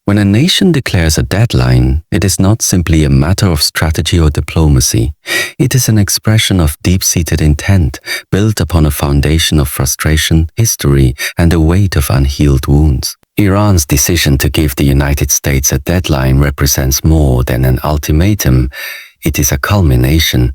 When a nation declares a deadline, it is not simply a matter of strategy or diplomacy. It is an expression of deep-seated intent, built upon a foundation of frustration, history, and the weight of unhealed wounds. Iran's decision to give the United States a deadline represents more than an ultimatum. It is a culmination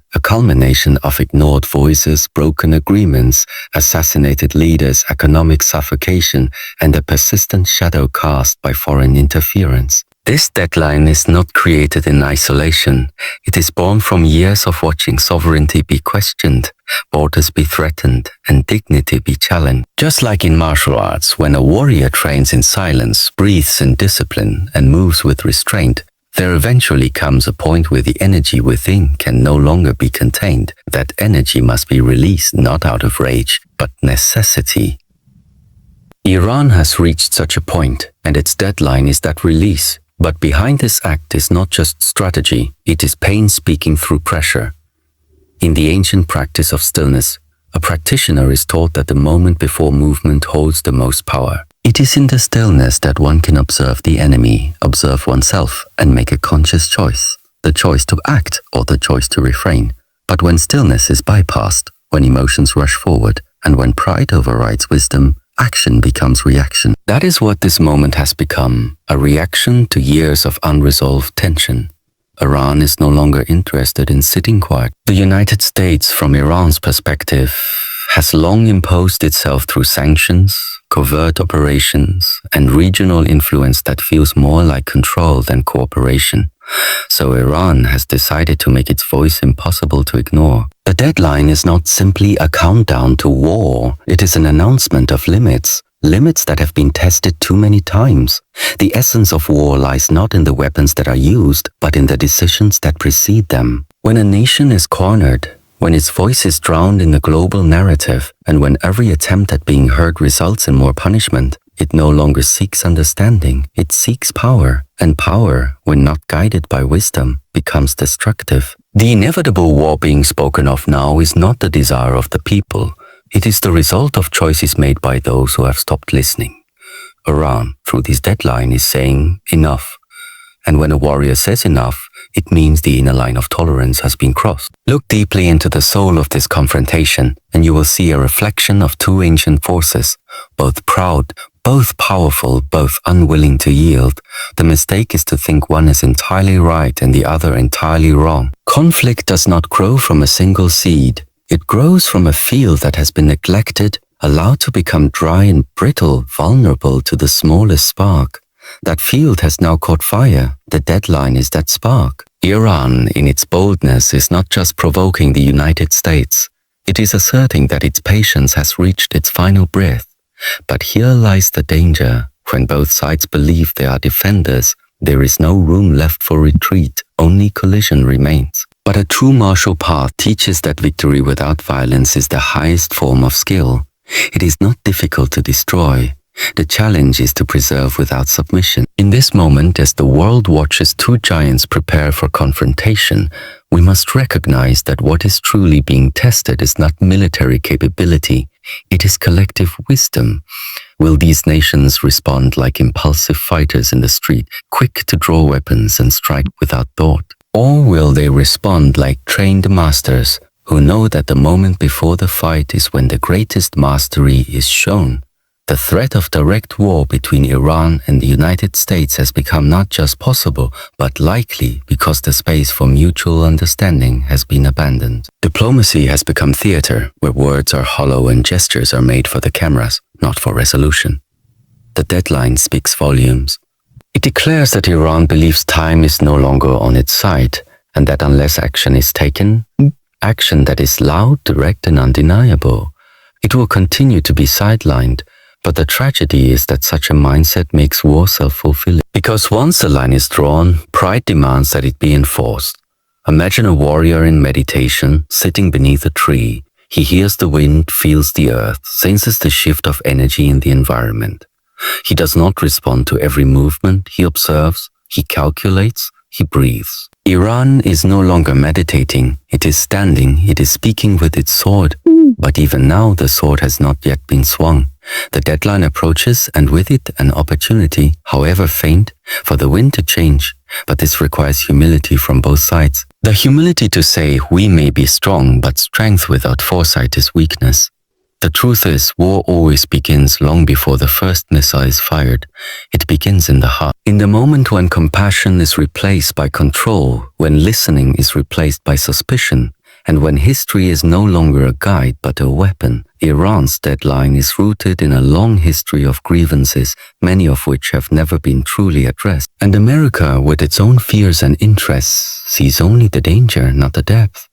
of ignored voices, broken agreements, assassinated leaders, economic suffocation, and a persistent shadow cast by foreign interference. This deadline is not created in isolation. It is born from years of watching sovereignty be questioned, borders be threatened, and dignity be challenged. Just like in martial arts, when a warrior trains in silence, breathes in discipline, and moves with restraint, there eventually comes a point where the energy within can no longer be contained. That energy must be released not out of rage, but necessity. Iran has reached such a point, and its deadline is that release. But behind this act is not just strategy, it is pain speaking through pressure. In the ancient practice of stillness, a practitioner is taught that the moment before movement holds the most power. It is in the stillness that one can observe the enemy, observe oneself, and make a conscious choice. The choice to act or the choice to refrain. But when stillness is bypassed, when emotions rush forward, and when pride overrides wisdom, action becomes reaction. That is what this moment has become, a reaction to years of unresolved tension. Iran is no longer interested in sitting quiet. The United States, from Iran's perspective, has long imposed itself through sanctions, covert operations, and regional influence that feels more like control than cooperation. So Iran has decided to make its voice impossible to ignore. The deadline is not simply a countdown to war, it is an announcement of limits. Limits that have been tested too many times. The essence of war lies not in the weapons that are used, but in the decisions that precede them. When a nation is cornered, when its voice is drowned in the global narrative, and when every attempt at being heard results in more punishment, it no longer seeks understanding, it seeks power. And power, when not guided by wisdom, becomes destructive. The inevitable war being spoken of now is not the desire of the people. It is the result of choices made by those who have stopped listening. Iran, through this deadline, is saying enough. And when a warrior says enough, it means the inner line of tolerance has been crossed. Look deeply into the soul of this confrontation, and you will see a reflection of two ancient forces, both proud, both powerful, both unwilling to yield. The mistake is to think one is entirely right and the other entirely wrong. Conflict does not grow from a single seed. It grows from a field that has been neglected, allowed to become dry and brittle, vulnerable to the smallest spark. That field has now caught fire. The deadline is that spark. Iran, in its boldness, is not just provoking the United States. It is asserting that its patience has reached its final breath. But here lies the danger. When both sides believe they are defenders, there is no room left for retreat. Only collision remains. But a true martial path teaches that victory without violence is the highest form of skill. It is not difficult to destroy. The challenge is to preserve without submission. In this moment, as the world watches two giants prepare for confrontation, we must recognize that what is truly being tested is not military capability, it is collective wisdom. Will these nations respond like impulsive fighters in the street, quick to draw weapons and strike without thought? Or will they respond like trained masters who know that the moment before the fight is when the greatest mastery is shown? The threat of direct war between Iran and the United States has become not just possible, but likely because the space for mutual understanding has been abandoned. Diplomacy has become theater, where words are hollow and gestures are made for the cameras, not for resolution. The deadline speaks volumes. It declares that Iran believes time is no longer on its side, and that unless action is taken, action that is loud, direct, and undeniable, it will continue to be sidelined. But the tragedy is that such a mindset makes war self-fulfilling. Because once the line is drawn, pride demands that it be enforced. Imagine a warrior in meditation, sitting beneath a tree. He hears the wind, feels the earth, senses the shift of energy in the environment. He does not respond to every movement, he observes, he calculates, he breathes. Iran is no longer meditating, it is standing, it is speaking with its sword. But even now the sword has not yet been swung. The deadline approaches, and with it an opportunity, however faint, for the wind to change. But this requires humility from both sides. The humility to say we may be strong, but strength without foresight is weakness. The truth is, war always begins long before the first missile is fired. It begins in the heart. In the moment when compassion is replaced by control, when listening is replaced by suspicion, and when history is no longer a guide but a weapon, Iran's deadline is rooted in a long history of grievances, many of which have never been truly addressed. And America, with its own fears and interests, sees only the danger, not the depth.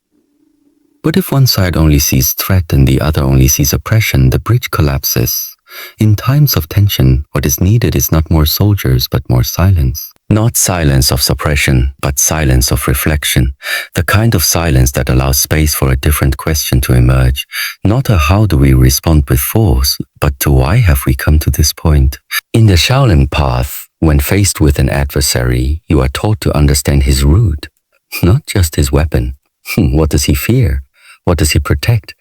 But if one side only sees threat and the other only sees oppression, the bridge collapses. In times of tension, what is needed is not more soldiers, but more silence. Not silence of suppression, but silence of reflection. The kind of silence that allows space for a different question to emerge. Not a how do we respond with force, but to why have we come to this point? In the Shaolin path, when faced with an adversary, you are taught to understand his root, not just his weapon. What does he fear? What does he protect?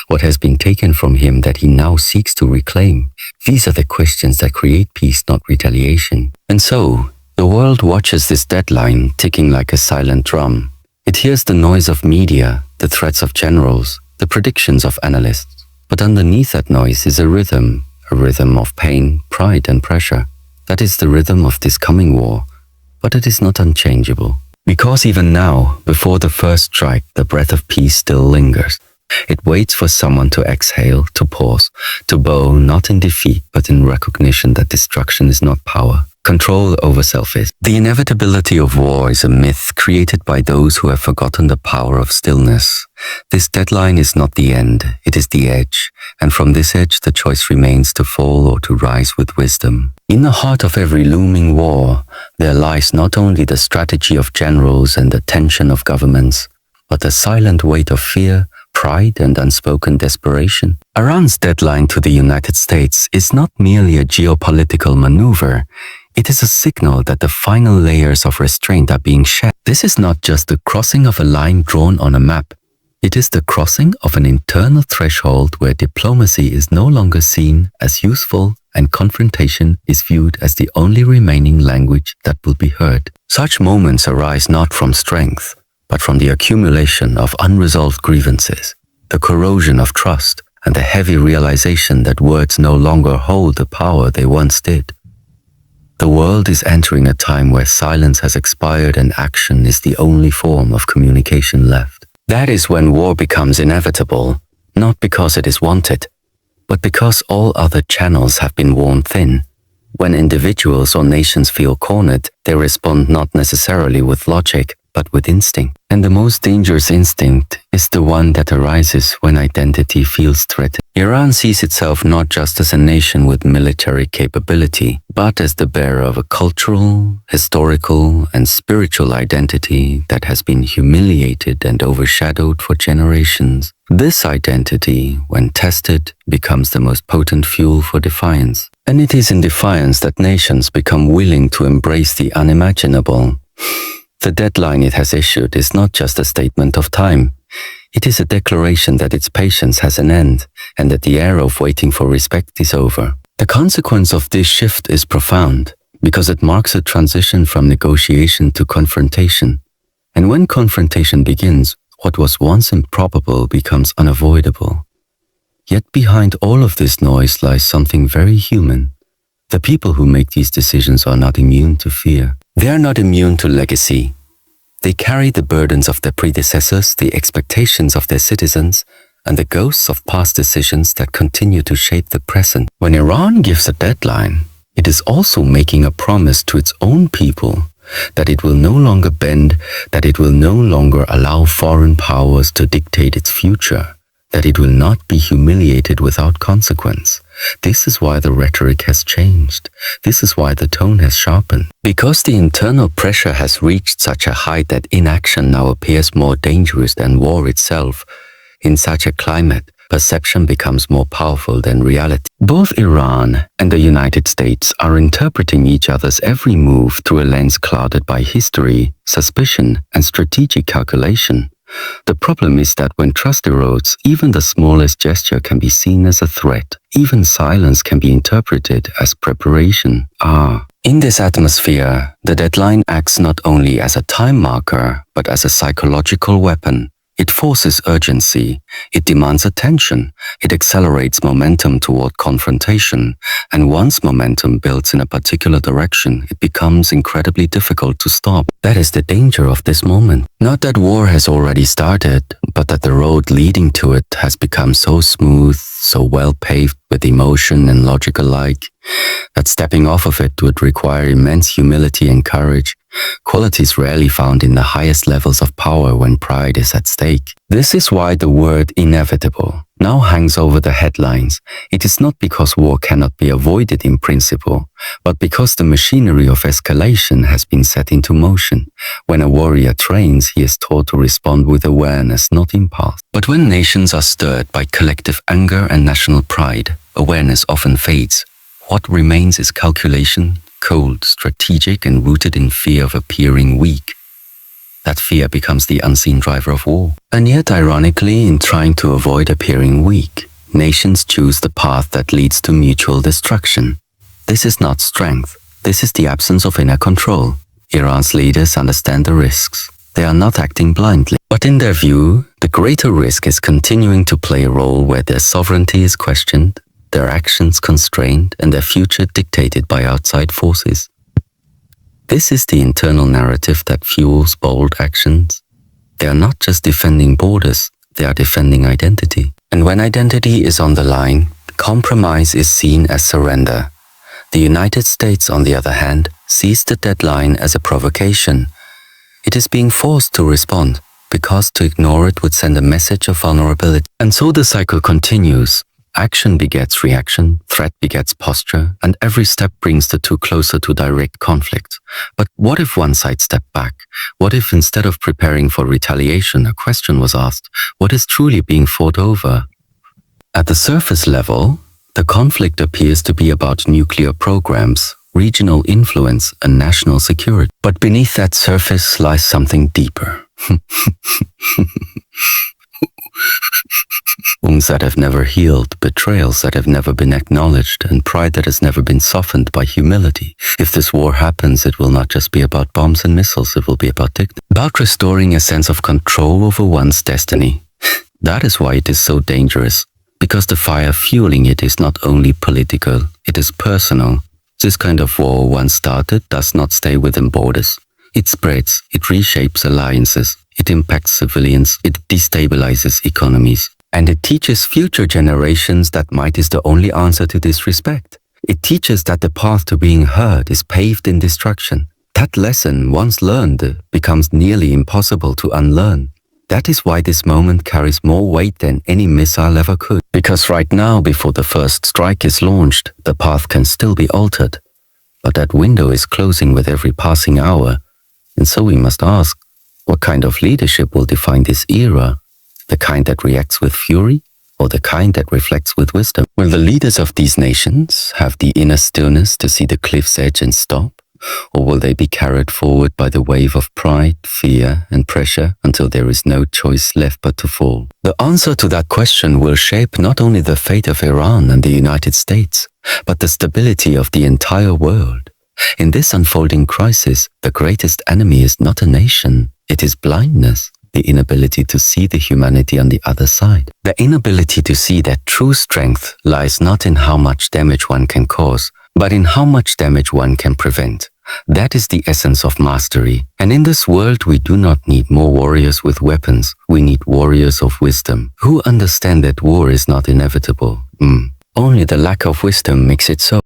What has been taken from him that he now seeks to reclaim? These are the questions that create peace, not retaliation. And so, the world watches this deadline ticking like a silent drum. It hears the noise of media, the threats of generals, the predictions of analysts. But underneath that noise is a rhythm of pain, pride, and pressure. That is the rhythm of this coming war, but it is not unchangeable. Because even now, before the first strike, the breath of peace still lingers. It waits for someone to exhale, to pause, to bow not in defeat, but in recognition that destruction is not power. Control over self is. The inevitability of war is a myth created by those who have forgotten the power of stillness. This deadline is not the end, it is the edge, and from this edge the choice remains to fall or to rise with wisdom. In the heart of every looming war, there lies not only the strategy of generals and the tension of governments, but the silent weight of fear, pride, and unspoken desperation. Iran's deadline to the United States is not merely a geopolitical maneuver. It is a signal that the final layers of restraint are being shed. This is not just the crossing of a line drawn on a map. It is the crossing of an internal threshold where diplomacy is no longer seen as useful and confrontation is viewed as the only remaining language that will be heard. Such moments arise not from strength, but from the accumulation of unresolved grievances, the corrosion of trust, and the heavy realization that words no longer hold the power they once did. The world is entering a time where silence has expired and action is the only form of communication left. That is when war becomes inevitable, not because it is wanted, but because all other channels have been worn thin. When individuals or nations feel cornered, they respond not necessarily with logic, but with instinct. And the most dangerous instinct is the one that arises when identity feels threatened. Iran sees itself not just as a nation with military capability, but as the bearer of a cultural, historical, and spiritual identity that has been humiliated and overshadowed for generations. This identity, when tested, becomes the most potent fuel for defiance. And it is in defiance that nations become willing to embrace the unimaginable. The deadline it has issued is not just a statement of time. It is a declaration that its patience has an end, and that the era of waiting for respect is over. The consequence of this shift is profound, because it marks a transition from negotiation to confrontation. And when confrontation begins, what was once improbable becomes unavoidable. Yet behind all of this noise lies something very human. The people who make these decisions are not immune to fear. They are not immune to legacy. They carry the burdens of their predecessors, the expectations of their citizens, and the ghosts of past decisions that continue to shape the present. When Iran gives a deadline, it is also making a promise to its own people that it will no longer bend, that it will no longer allow foreign powers to dictate its future, that it will not be humiliated without consequence. This is why the rhetoric has changed. This is why the tone has sharpened. Because the internal pressure has reached such a height that inaction now appears more dangerous than war itself. In such a climate, perception becomes more powerful than reality. Both Iran and the United States are interpreting each other's every move through a lens clouded by history, suspicion, and strategic calculation. The problem is that when trust erodes, even the smallest gesture can be seen as a threat. Even silence can be interpreted as preparation. In this atmosphere, the deadline acts not only as a time marker, but as a psychological weapon. It forces urgency, it demands attention, it accelerates momentum toward confrontation, and once momentum builds in a particular direction, it becomes incredibly difficult to stop. That is the danger of this moment. Not that war has already started, but that the road leading to it has become so smooth, so well paved with emotion and logic alike, that stepping off of it would require immense humility and courage, qualities rarely found in the highest levels of power when pride is at stake. This is why the word inevitable now hangs over the headlines. It is not because war cannot be avoided in principle, but because the machinery of escalation has been set into motion. When a warrior trains, he is taught to respond with awareness, not impulse. But when nations are stirred by collective anger and national pride, awareness often fades. What remains is calculation, cold, strategic, and rooted in fear of appearing weak. That fear becomes the unseen driver of war. And yet, ironically, in trying to avoid appearing weak, nations choose the path that leads to mutual destruction. This is not strength. This is the absence of inner control. Iran's leaders understand the risks. They are not acting blindly. But in their view, the greater risk is continuing to play a role where their sovereignty is questioned, their actions constrained, and their future dictated by outside forces. This is the internal narrative that fuels bold actions. They are not just defending borders, they are defending identity. And when identity is on the line, compromise is seen as surrender. The United States, on the other hand, sees the deadline as a provocation. It is being forced to respond, because to ignore it would send a message of vulnerability. And so the cycle continues. Action begets reaction, threat begets posture, and every step brings the two closer to direct conflict. But what if one side stepped back? What if instead of preparing for retaliation, a question was asked, what is truly being fought over? At the surface level, the conflict appears to be about nuclear programs, regional influence, and national security. But beneath that surface lies something deeper. Wounds that have never healed, betrayals that have never been acknowledged, and pride that has never been softened by humility. If this war happens, it will not just be about bombs and missiles, it will be about dignity, about restoring a sense of control over one's destiny. That is why it is so dangerous, because the fire fueling it is not only political, it is personal. This kind of war, once started, does not stay within borders. It spreads, it reshapes alliances, it impacts civilians, it destabilizes economies. And it teaches future generations that might is the only answer to disrespect. It teaches that the path to being heard is paved in destruction. That lesson, once learned, becomes nearly impossible to unlearn. That is why this moment carries more weight than any missile ever could. Because right now, before the first strike is launched, the path can still be altered. But that window is closing with every passing hour. And so we must ask, what kind of leadership will define this era? The kind that reacts with fury, or the kind that reflects with wisdom? Will the leaders of these nations have the inner stillness to see the cliff's edge and stop? Or will they be carried forward by the wave of pride, fear, and pressure until there is no choice left but to fall? The answer to that question will shape not only the fate of Iran and the United States, but the stability of the entire world. In this unfolding crisis, the greatest enemy is not a nation, it is blindness. The inability to see the humanity on the other side. The inability to see that true strength lies not in how much damage one can cause, but in how much damage one can prevent. That is the essence of mastery. And in this world, we do not need more warriors with weapons. We need warriors of wisdom, who understand that war is not inevitable. Only the lack of wisdom makes it so.